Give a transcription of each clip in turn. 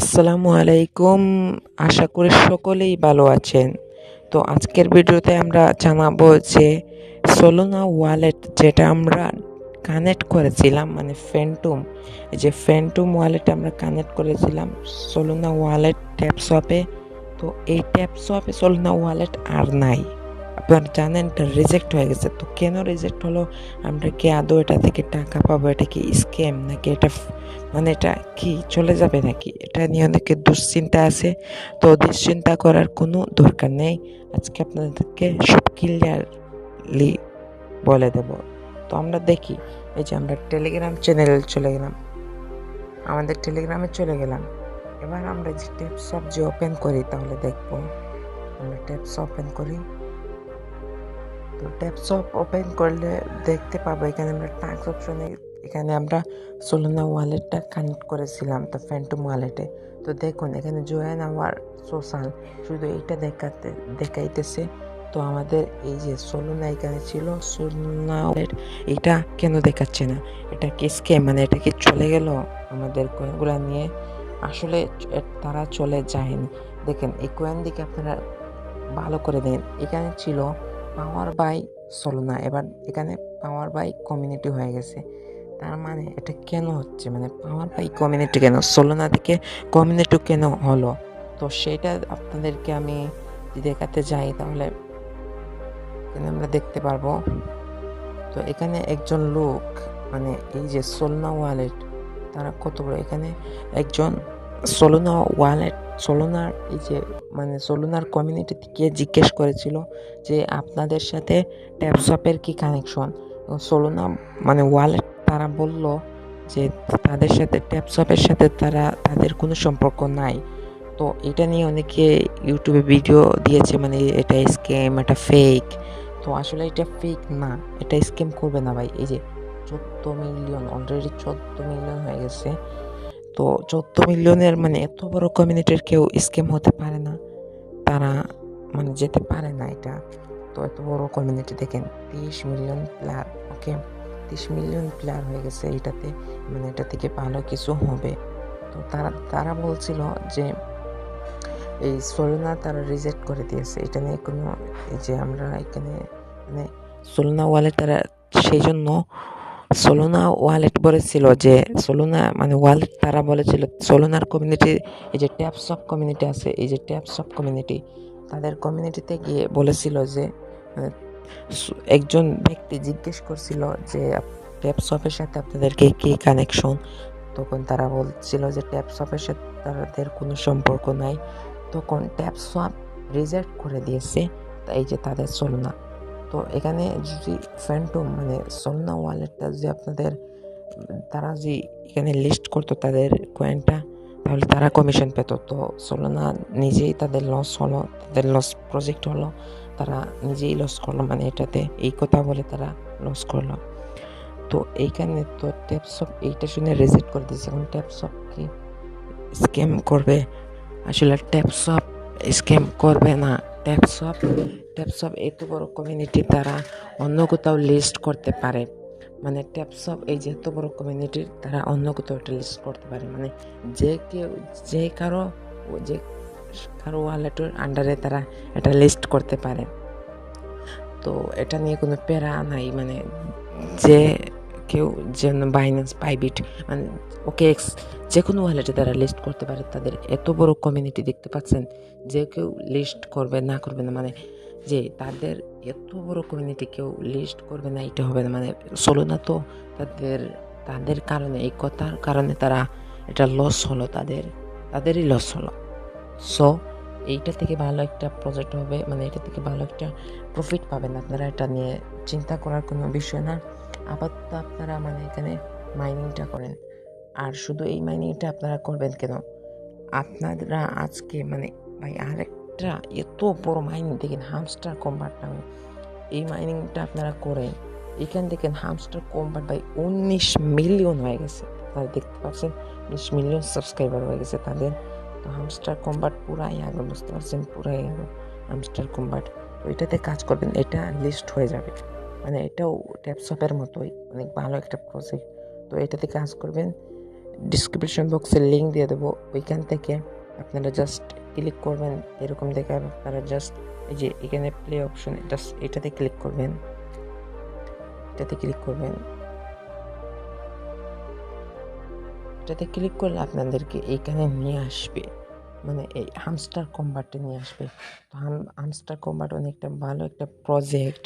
আসসালামু আলাইকুম। আশা করি সকলেই ভালো আছেন। তো আজকের ভিডিওতে আমরা জানাবো যে সোলোনা ওয়ালেট যেটা আমরা কানেক্ট করেছিলাম, মানে ফ্যান্টম, এই যে ফ্যান্টম ওয়ালেট আমরা কানেক্ট করেছিলাম সোলোনা ওয়ালেট ট্যাপসপে। তো এই ট্যাপসপে সোলোনা ওয়ালেট আর নাই। আপনারা জানেন এটা রিজেক্ট হয়ে গেছে। তো কেন রিজেক্ট হলো? আমরা কি আদৌ এটা থেকে টাকা পাবো? এটা কি স্ক্যাম নাকি এটা মানে এটা কি চলে যাবে নাকি? এটা নিয়ে অনেকে দুশ্চিন্তা আছে। তো দুশ্চিন্তা করার কোনো দরকার নেই। আজকে আপনাদেরকে সব ক্লিয়ারলি বলে দেব। তো আমরা দেখি, এই যে আমরা টেলিগ্রাম চ্যানেলে চলে গেলাম, আমাদের টেলিগ্রামে চলে গেলাম। এবার আমরা যে ট্যাপসপ যে ওপেন করি তাহলে দেখবো, আমরা ট্যাপসপ ওপেন করি। তো ট্যাপসপ ওপেন করলে দেখতে পাবো এখানে আমরা টাস্ক অপশনে এখানে আমরা সোলোনা ওয়ালেটটা কানেক্ট করেছিলাম তো ফ্যান্টম ওয়ালেটে। তো দেখুন এখানে জয়েন আওয়ার সোশ্যাল, শুধু এইটা দেখাইতেছে। তো আমাদের এই যে সোলোনা এখানে ছিল, সোলোনা ওয়ালেট এটা কেন দেখাচ্ছে না? এটা কি স্ক্যাম? মানে এটা কি চলে গেল আমাদের কয়েনগুলো নিয়ে? আসলে তারা চলে যায়নি। দেখেন এই কয়েন দিকে আপনারা ভালো করে দিন, এখানে ছিল পাওয়ার বাই সোলোনা, এবার এখানে পাওয়ার বাই কমিউনিটি হয়ে গেছে। তার মানে এটা কেন হচ্ছে? মানে পাওয়ার বাই কমিউনিটি কেন, সোলোনা থেকে কমিউনিটি কেন হলো? তো সেটা আপনাদেরকে আমি যদি দেখাতে যাই তাহলে এখানে আমরা দেখতে পারবো। তো এখানে একজন লোক, মানে এই যে সোলোনা ওয়ালেট তারা কত বড়, এখানে একজন সোলোনা ওয়ালেট সোলোনার এই যে মানে সোলোনার কমিউনিটি থেকে জিজ্ঞেস করেছিল যে আপনাদের সাথে ট্যাপসপের কি কানেকশন। সোলোনা মানে ওয়ালেট তারা বলল যে তাদের সাথে ট্যাপসপের সাথে তাদের কোনো সম্পর্ক নাই। তো এটা নিয়ে অনেকে ইউটিউবে ভিডিও দিয়েছে, মানে এটা স্ক্যাম, এটা ফেক। তো আসলে এটা ফেক না, এটা স্ক্যাম করবে না ভাই। এই যে 14 মিলিয়ন, অলরেডি 14 মিলিয়ন হয়ে গেছে। তো 14 মিলিয়নের মানে এত বড় কমিউনিটির কেউ স্ক্যাম হতে পারে না, তারা মানে যেতে পারে না এটা। তো এত বড় কমিউনিটি দেখেন, 30 মিলিয়ন প্লেয়ার, ওকে 30 মিলিয়ন প্লেয়ার হয়ে গেছে এটাতে, মানে এটা থেকে ভালো কিছু হবে। তো তারা বলছিল যে এই সোলোনা তারা রিজেক্ট করে দিয়েছে, এটা নিয়ে কোনো এই যে আমরা এখানে মানে সোলোনা ওয়ালেট তারা সেই জন্য সোলোনা ওয়ালেট বলেছিল যে সোলোনা মানে ওয়ালেট তারা বলেছিল সোলোনার কমিউনিটি, এই যে ট্যাপসপ কমিউনিটি আছে, এই যে ট্যাপসপ কমিউনিটি, তাদের কমিউনিটিতে গিয়ে বলেছিল যে মানে একজন ব্যক্তি জিজ্ঞেস করছিল যে ট্যাপসপের সাথে আপনাদেরকে কি কানেকশন। তখন তারা বলছিল যে ট্যাপসপের সাথে তাদের কোনো সম্পর্ক নাই। তখন ট্যাপসপ রিজেক্ট করে দিয়েছে এই যে তাদের সোলোনা। তো এখানে যদি ফ্যান্টম মানে সোলোনা ওয়ালেটটা যদি আপনাদের তারা যদি এখানে লিস্ট করতো তাদের কয়েনটা, তাহলে তারা কমিশন পেত। তো সোলোনা নিজেই তাদের লস হলো, তাদের লস প্রজেক্ট হলো, তারা নিজেই লস করলো, মানে এটাতে এই কথা বলে তারা লস করলো। তো এইখানে তো ট্যাপসপ এইটা শুনে রিজেক্ট করে দিয়েছে। এখন ট্যাপসপ কি স্ক্যাম করবে? আসলে ট্যাপসপ স্ক্যাম করবে না। ট্যাপসপ এত বড় কমিউনিটি, তারা অন্য কোথাও লিস্ট করতে পারে। মানে ট্যাপসপ এই যে এত বড় কমিউনিটির, তারা অন্য কোথাও একটা লিস্ট করতে পারে। মানে যে কারো ওয়ালেটের আন্ডারে তারা এটা লিস্ট করতে পারে। তো এটা নিয়ে কোনো প্যারা নাই। মানে যে কেউ যেন বাইন্যান্স, বাইবিট, মানে OKX যে কোনো ওয়ালেটে তারা লিস্ট করতে পারে। তাদের এত বড় কমিউনিটি দেখতে পাচ্ছেন, যে কেউ লিস্ট করবে না করবে না, মানে যে তাদের এত বড় কমিউনিটি কেউ লিস্ট করবে না এটা হবে না। মানে সোলোনা তো তাদের কারণে, এই কথার কারণে তারা এটা লস হলো, তাদেরই লস হলো। সো এইটা থেকে ভালো একটা প্রজেক্ট হবে, মানে এটা থেকে ভালো একটা প্রফিট পাবেন আপনারা, এটা নিয়ে চিন্তা করার কোনো বিষয় না। আপাতত আপনারা মানে এখানে মাইনিংটা করেন। আর শুধু এই মাইনিংটা আপনারা করবেন কেন, আপনারা আজকে মানে ভাই আরেকটা এত বড় মাইনিং দেখেন, হামস্টার কম্বাট নামে এই মাইনিংটা আপনারা করেন। এখান দেখেন হামস্টার কম্বাট ভাই 19 মিলিয়ন হয়ে গেছে, আপনারা দেখতে পাচ্ছেন 19 মিলিয়ন সাবস্ক্রাইবার হয়ে গেছে তাদের। তো হামস্টার কম্বাট পুরাই আগে, বুঝতে পারছেন, পুরাই আগে হামস্টার কম্বাট। তো এটাতে কাজ করবেন, এটা লিস্ট হয়ে যাবে। মানে এটাও ট্যাপসপের মতোই অনেক ভালো একটা প্রজেক্ট। তো এটাতে কাজ করবেন, ডিসক্রিপশন বক্সে লিঙ্ক দিয়ে দেবো, ওইখান থেকে আপনারা জাস্ট ক্লিক করবেন। এরকম দেখে আপনারা জাস্ট এই যে এখানে প্লে অপশন, জাস্ট এটাতে ক্লিক করবেন। এটাতে ক্লিক করলে আপনাদেরকে এইখানে নিয়ে আসবে, মানে এই হামস্টার কম্বাটে নিয়ে আসবে। তো হামস্টার কম্বাট অনেকটা ভালো একটা প্রজেক্ট।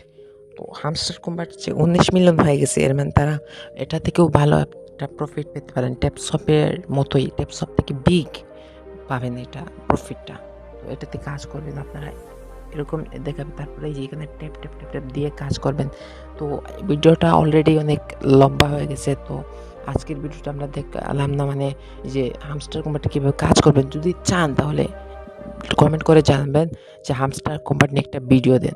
তো হামস্টার কম্বাট যে 19 মিলিয়ন হয়ে গেছে, এর মানে তারা এটা থেকেও ভালো একটা প্রফিট পেতে পারেন। ট্যাপসপের মতোই, ট্যাপসপ থেকে বিগ পাবেন এটা প্রফিটটা। তো এটাতে কাজ করবেন আপনারা, এরকম দেখাবে। তারপরে এই যে এখানে ট্যাপ ট্যাপ ট্যাপ ট্যাপ দিয়ে কাজ করবেন। তো ভিডিওটা অলরেডি অনেক লম্বা হয়ে গেছে, তো আজকের ভিডিওটা আমরা দেখলাম না, মানে যে হামস্টার কোম্পানি কীভাবে কাজ করবেন। যদি চান তাহলে কমেন্ট করে জানাবেন যে হামস্টার কোম্পানি একটা ভিডিও দেন।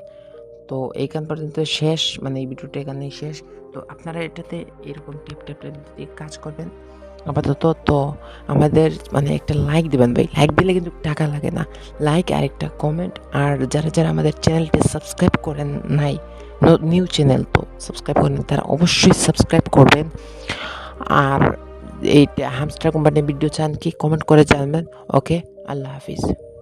তো এইখান পর্যন্ত শেষ, মানে এই ভিডিওটা এখানেই শেষ। তো আপনারা এটাতে এরকম টিপ টিপ দিয়ে কাজ করবেন আপাতত। তো আমাদের মানে একটা লাইক দেবেন ভাই, লাইক দিলে কিন্তু টাকা লাগে না, লাইক আর একটা কমেন্ট। আর যারা যারা আমাদের চ্যানেলটি সাবস্ক্রাইব করেন নাই, নিউ চ্যানেল তো সাবস্ক্রাইব করেন, তারা অবশ্যই সাবস্ক্রাইব করবেন। আর এই হামস্টার কোম্পানির ভিডিও চান কি, কমেন্ট করে জানাবেন। ওকে, আল্লাহ হাফিজ।